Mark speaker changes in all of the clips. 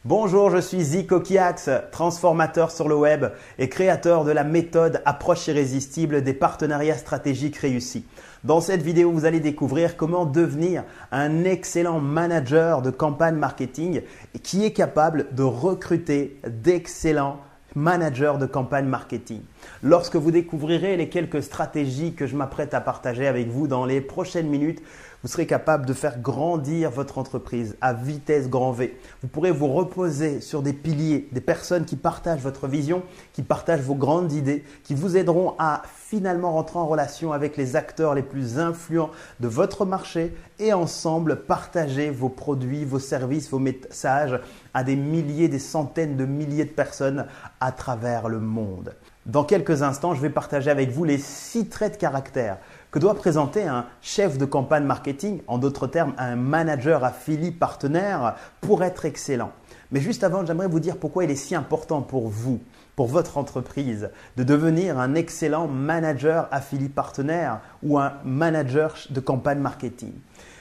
Speaker 1: Bonjour, je suis Zico Kiax, transformateur sur le web et créateur de la méthode Approche irrésistible des partenariats stratégiques réussis. Dans cette vidéo, vous allez découvrir comment devenir un excellent manager de campagne marketing qui est capable de recruter d'excellents managers de campagne marketing. Lorsque vous découvrirez les quelques stratégies que je m'apprête à partager avec vous dans les prochaines minutes, vous serez capable de faire grandir votre entreprise à vitesse grand V. Vous pourrez vous reposer sur des piliers, des personnes qui partagent votre vision, qui partagent vos grandes idées, qui vous aideront à finalement rentrer en relation avec les acteurs les plus influents de votre marché et ensemble partager vos produits, vos services, vos messages à des milliers, des centaines de milliers de personnes à travers le monde. Dans quelques instants, je vais partager avec vous les 6 traits de caractère que doit présenter un chef de campagne marketing, en d'autres termes un manager affilié partenaire pour être excellent. Mais juste avant, j'aimerais vous dire pourquoi il est si important pour vous, pour votre entreprise, de devenir un excellent manager affilié partenaire ou un manager de campagne marketing.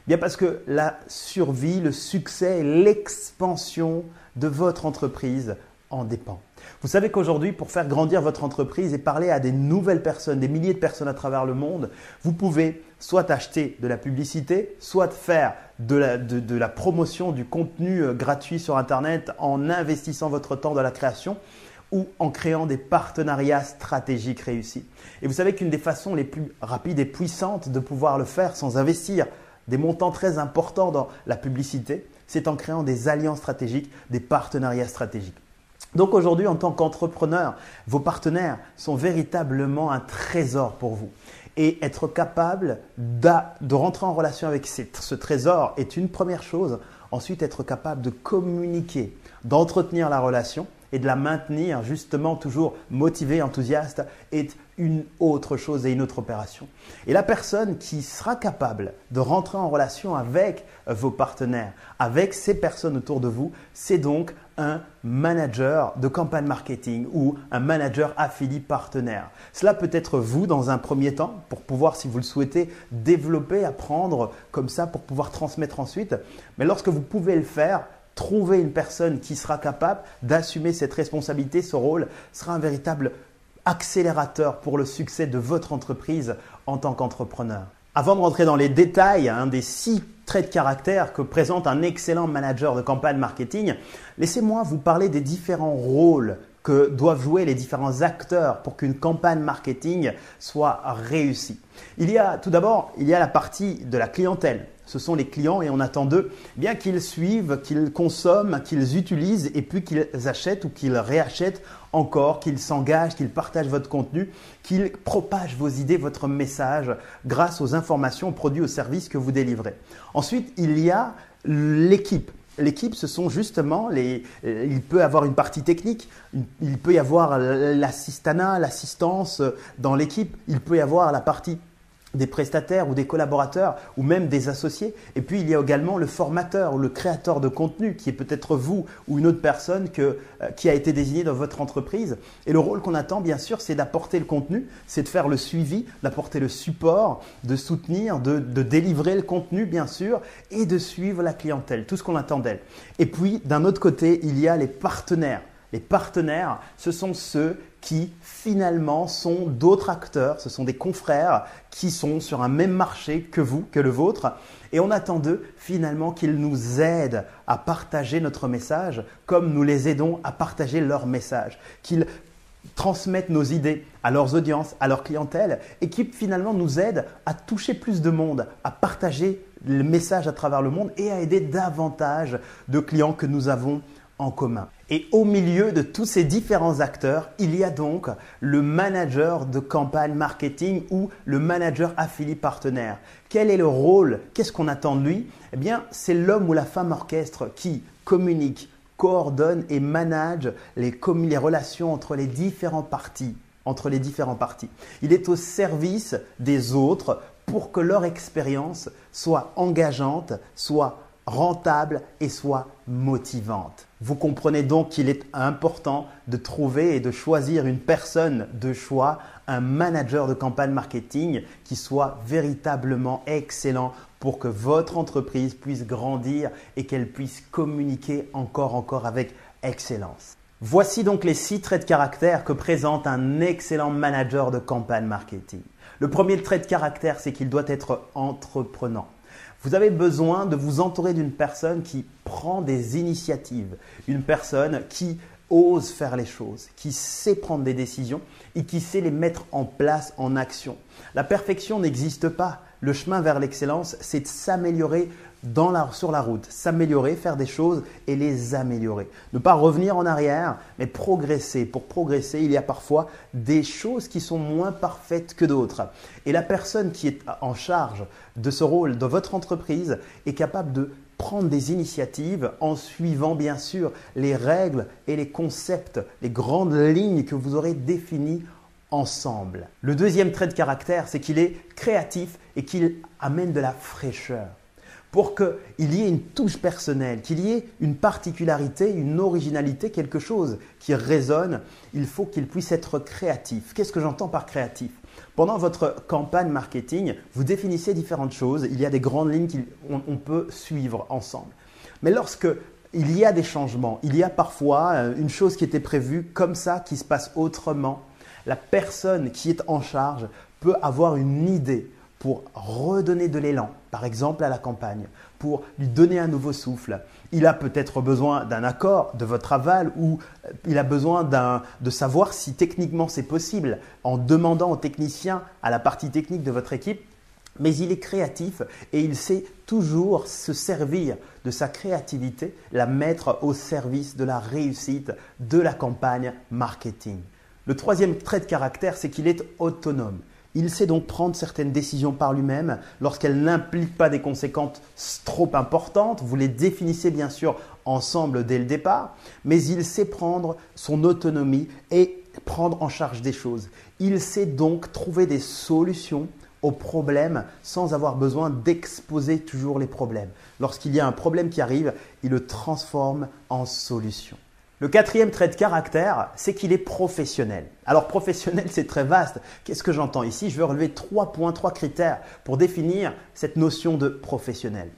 Speaker 1: Bien parce que la survie, le succès et l'expansion de votre entreprise en dépend. Vous savez qu'aujourd'hui, pour faire grandir votre entreprise et parler à des nouvelles personnes, des milliers de personnes à travers le monde, vous pouvez soit acheter de la publicité, soit faire de la promotion du contenu gratuit sur Internet en investissant votre temps dans la création ou en créant des partenariats stratégiques réussis. Et vous savez qu'une des façons les plus rapides et puissantes de pouvoir le faire sans investir des montants très importants dans la publicité, c'est en créant des alliances stratégiques, des partenariats stratégiques. Donc aujourd'hui, en tant qu'entrepreneur, vos partenaires sont véritablement un trésor pour vous. Et être capable de rentrer en relation avec ce trésor est une première chose. Ensuite, être capable de communiquer, d'entretenir la relation et de la maintenir justement toujours motivé, enthousiaste est une autre chose et une autre opération. Et la personne qui sera capable de rentrer en relation avec vos partenaires, avec ces personnes autour de vous, c'est donc un manager de campagne marketing ou un manager affilié partenaire. Cela peut être vous dans un premier temps pour pouvoir, si vous le souhaitez, développer, apprendre comme ça pour pouvoir transmettre ensuite. Mais lorsque vous pouvez le faire, trouver une personne qui sera capable d'assumer cette responsabilité, ce rôle sera un véritable accélérateur pour le succès de votre entreprise en tant qu'entrepreneur. Avant de rentrer dans les détails des 6 traits de caractère que présente un excellent manager de campagne marketing, laissez-moi vous parler des différents rôles que doivent jouer les différents acteurs pour qu'une campagne marketing soit réussie. Tout d'abord, il y a la partie de la clientèle. Ce sont les clients et on attend d'eux bien qu'ils suivent, qu'ils consomment, qu'ils utilisent et puis qu'ils achètent ou qu'ils réachètent encore, qu'ils s'engagent, qu'ils partagent votre contenu, qu'ils propagent vos idées, votre message grâce aux informations, aux produits, aux services que vous délivrez. Ensuite, il y a l'équipe. L'équipe, ce sont justement il peut y avoir une partie technique, il peut y avoir l'assistanat, l'assistance dans l'équipe, il peut y avoir la partie des prestataires ou des collaborateurs ou même des associés. Et puis, il y a également le formateur ou le créateur de contenu qui est peut-être vous ou une autre personne qui a été désignée dans votre entreprise. Et le rôle qu'on attend, bien sûr, c'est d'apporter le contenu, c'est de faire le suivi, d'apporter le support, de soutenir, de délivrer le contenu, bien sûr, et de suivre la clientèle, tout ce qu'on attend d'elle. Et puis, d'un autre côté, il y a les partenaires. Les partenaires, ce sont ceux qui finalement sont d'autres acteurs, ce sont des confrères qui sont sur un même marché que vous, que le vôtre. Et on attend d'eux finalement qu'ils nous aident à partager notre message comme nous les aidons à partager leur message. Qu'ils transmettent nos idées à leurs audiences, à leur clientèle et qui finalement nous aident à toucher plus de monde, à partager le message à travers le monde et à aider davantage de clients que nous avons en commun. Et au milieu de tous ces différents acteurs, il y a donc le manager de campagne marketing ou le manager affilié partenaire. Quel est le rôle? Qu'est-ce qu'on attend de lui? Eh bien, c'est l'homme ou la femme orchestre qui communique, coordonne et manage les relations entre les différentes parties. Il est au service des autres pour que leur expérience soit engageante, soit rentable et soit motivante. Vous comprenez donc qu'il est important de trouver et de choisir une personne de choix, un manager de campagne marketing qui soit véritablement excellent pour que votre entreprise puisse grandir et qu'elle puisse communiquer encore avec excellence. Voici donc les 6 traits de caractère que présente un excellent manager de campagne marketing. Le premier trait de caractère, c'est qu'il doit être entreprenant. Vous avez besoin de vous entourer d'une personne qui prend des initiatives, une personne qui ose faire les choses, qui sait prendre des décisions et qui sait les mettre en place, en action. La perfection n'existe pas. Le chemin vers l'excellence, c'est de s'améliorer sur la route, s'améliorer, faire des choses et les améliorer. Ne pas revenir en arrière, mais progresser. Pour progresser, il y a parfois des choses qui sont moins parfaites que d'autres. Et la personne qui est en charge de ce rôle dans votre entreprise est capable de prendre des initiatives en suivant bien sûr les règles et les concepts, les grandes lignes que vous aurez définies ensemble. Le deuxième trait de caractère, c'est qu'il est créatif et qu'il amène de la fraîcheur. Pour qu'il y ait une touche personnelle, qu'il y ait une particularité, une originalité, quelque chose qui résonne, il faut qu'il puisse être créatif. Qu'est-ce que j'entends par créatif ? Pendant votre campagne marketing, vous définissez différentes choses. Il y a des grandes lignes qu'on peut suivre ensemble. Mais lorsque il y a des changements, il y a parfois une chose qui était prévue comme ça, qui se passe autrement, la personne qui est en charge peut avoir une idée pour redonner de l'élan, par exemple à la campagne, pour lui donner un nouveau souffle. Il a peut-être besoin d'un accord, de votre aval, ou il a besoin de savoir si techniquement c'est possible, en demandant au technicien, à la partie technique de votre équipe. Mais il est créatif et il sait toujours se servir de sa créativité, la mettre au service de la réussite de la campagne marketing. Le troisième trait de caractère, c'est qu'il est autonome. Il sait donc prendre certaines décisions par lui-même lorsqu'elles n'impliquent pas des conséquences trop importantes. Vous les définissez bien sûr ensemble dès le départ, mais il sait prendre son autonomie et prendre en charge des choses. Il sait donc trouver des solutions aux problèmes sans avoir besoin d'exposer toujours les problèmes. Lorsqu'il y a un problème qui arrive, il le transforme en solution. Le quatrième trait de caractère, c'est qu'il est professionnel. Alors professionnel, c'est très vaste. Qu'est-ce que j'entends ici ? Je veux relever 3 points, 3 critères pour définir cette notion de professionnel.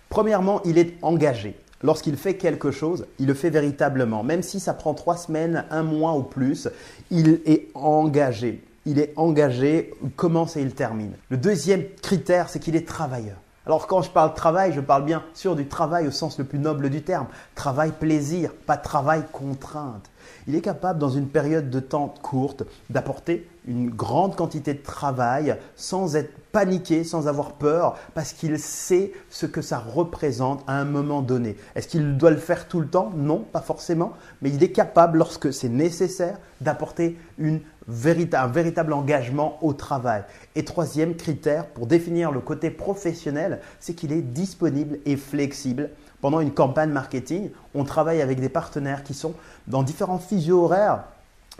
Speaker 1: Premièrement, il est engagé. Lorsqu'il fait quelque chose, il le fait véritablement. Même si ça prend 3 semaines, 1 mois ou plus, il est engagé. Il est engagé, il commence et il termine. Le deuxième critère, c'est qu'il est travailleur. Alors quand je parle de travail, je parle bien sûr du travail au sens le plus noble du terme. Travail plaisir, pas travail contrainte. Il est capable dans une période de temps courte d'apporter une grande quantité de travail sans être paniqué, sans avoir peur, parce qu'il sait ce que ça représente à un moment donné. Est-ce qu'il doit le faire tout le temps ? Non, pas forcément, mais il est capable, lorsque c'est nécessaire, d'apporter un véritable engagement au travail. Et troisième critère pour définir le côté professionnel, c'est qu'il est disponible et flexible. Pendant une campagne marketing, on travaille avec des partenaires qui sont dans différents fuseaux horaires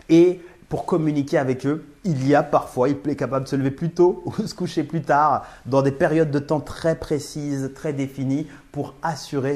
Speaker 1: et pour communiquer avec eux, il est capable de se lever plus tôt ou se coucher plus tard dans des périodes de temps très précises, très définies pour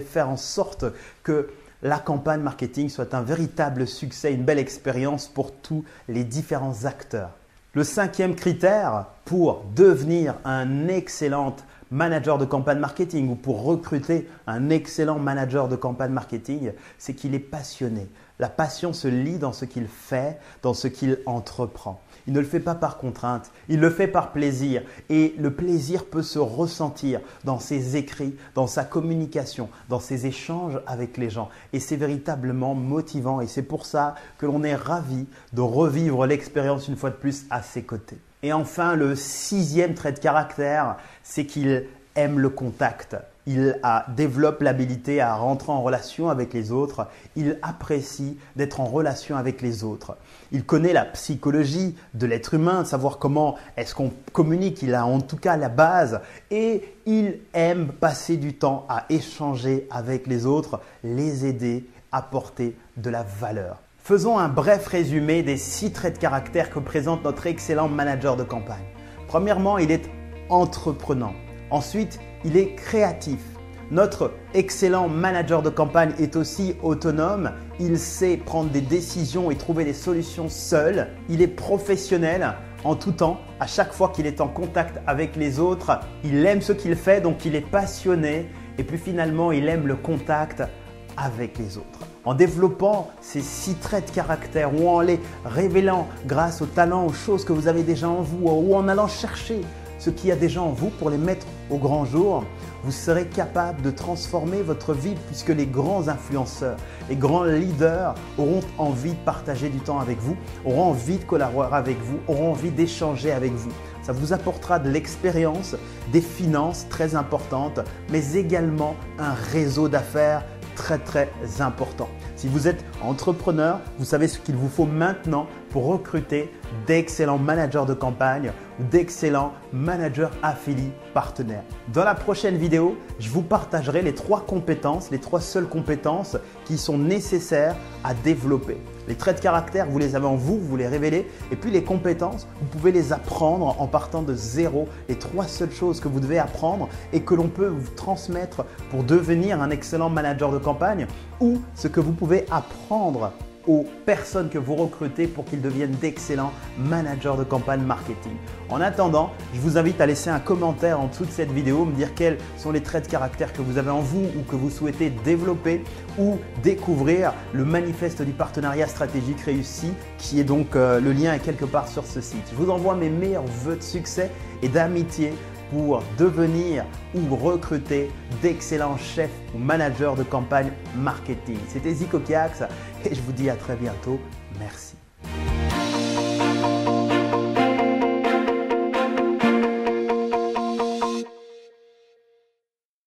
Speaker 1: faire en sorte que la campagne marketing soit un véritable succès, une belle expérience pour tous les différents acteurs. Le 5e critère pour devenir un excellent manager de campagne marketing ou pour recruter un excellent manager de campagne marketing, c'est qu'il est passionné. La passion se lie dans ce qu'il fait, dans ce qu'il entreprend. Il ne le fait pas par contrainte, il le fait par plaisir et le plaisir peut se ressentir dans ses écrits, dans sa communication, dans ses échanges avec les gens et c'est véritablement motivant et c'est pour ça que l'on est ravi de revivre l'expérience une fois de plus à ses côtés. Et enfin, le 6e trait de caractère, c'est qu'il aime le contact. Il développe l'habilité à rentrer en relation avec les autres. Il apprécie d'être en relation avec les autres. Il connaît la psychologie de l'être humain, de savoir comment est-ce qu'on communique. Il a en tout cas la base et il aime passer du temps à échanger avec les autres, les aider, apporter de la valeur. Faisons un bref résumé des 6 traits de caractère que présente notre excellent manager de campagne. Premièrement, il est entreprenant. Ensuite, il est créatif. Notre excellent manager de campagne est aussi autonome. Il sait prendre des décisions et trouver des solutions seul. Il est professionnel en tout temps. À chaque fois qu'il est en contact avec les autres, il aime ce qu'il fait, donc il est passionné. Et puis finalement, il aime le contact avec les autres. En développant ces 6 traits de caractère ou en les révélant grâce aux talents, aux choses que vous avez déjà en vous ou en allant chercher ce qu'il y a déjà en vous pour les mettre au grand jour, vous serez capable de transformer votre vie puisque les grands influenceurs, les grands leaders auront envie de partager du temps avec vous, auront envie de collaborer avec vous, auront envie d'échanger avec vous. Ça vous apportera de l'expérience, des finances très importantes, mais également un réseau d'affaires très important. Si vous êtes entrepreneur, vous savez ce qu'il vous faut maintenant pour recruter d'excellents managers de campagne ou d'excellents managers affiliés partenaires. Dans la prochaine vidéo, je vous partagerai les 3 compétences, les 3 seules compétences qui sont nécessaires à développer. Les traits de caractère, vous les avez en vous, vous les révélez. Et puis les compétences, vous pouvez les apprendre en partant de zéro. Les 3 seules choses que vous devez apprendre et que l'on peut vous transmettre pour devenir un excellent manager de campagne ou ce que vous pouvez apprendre aux personnes que vous recrutez pour qu'ils deviennent d'excellents managers de campagne marketing. En attendant, je vous invite à laisser un commentaire en dessous de cette vidéo, me dire quels sont les traits de caractère que vous avez en vous ou que vous souhaitez développer ou découvrir le manifeste du partenariat stratégique réussi qui est donc le lien est quelque part sur ce site. Je vous envoie mes meilleurs vœux de succès et d'amitié pour devenir ou recruter d'excellents chefs ou managers de campagne marketing. C'était Zico Kiax et je vous dis à très bientôt. Merci.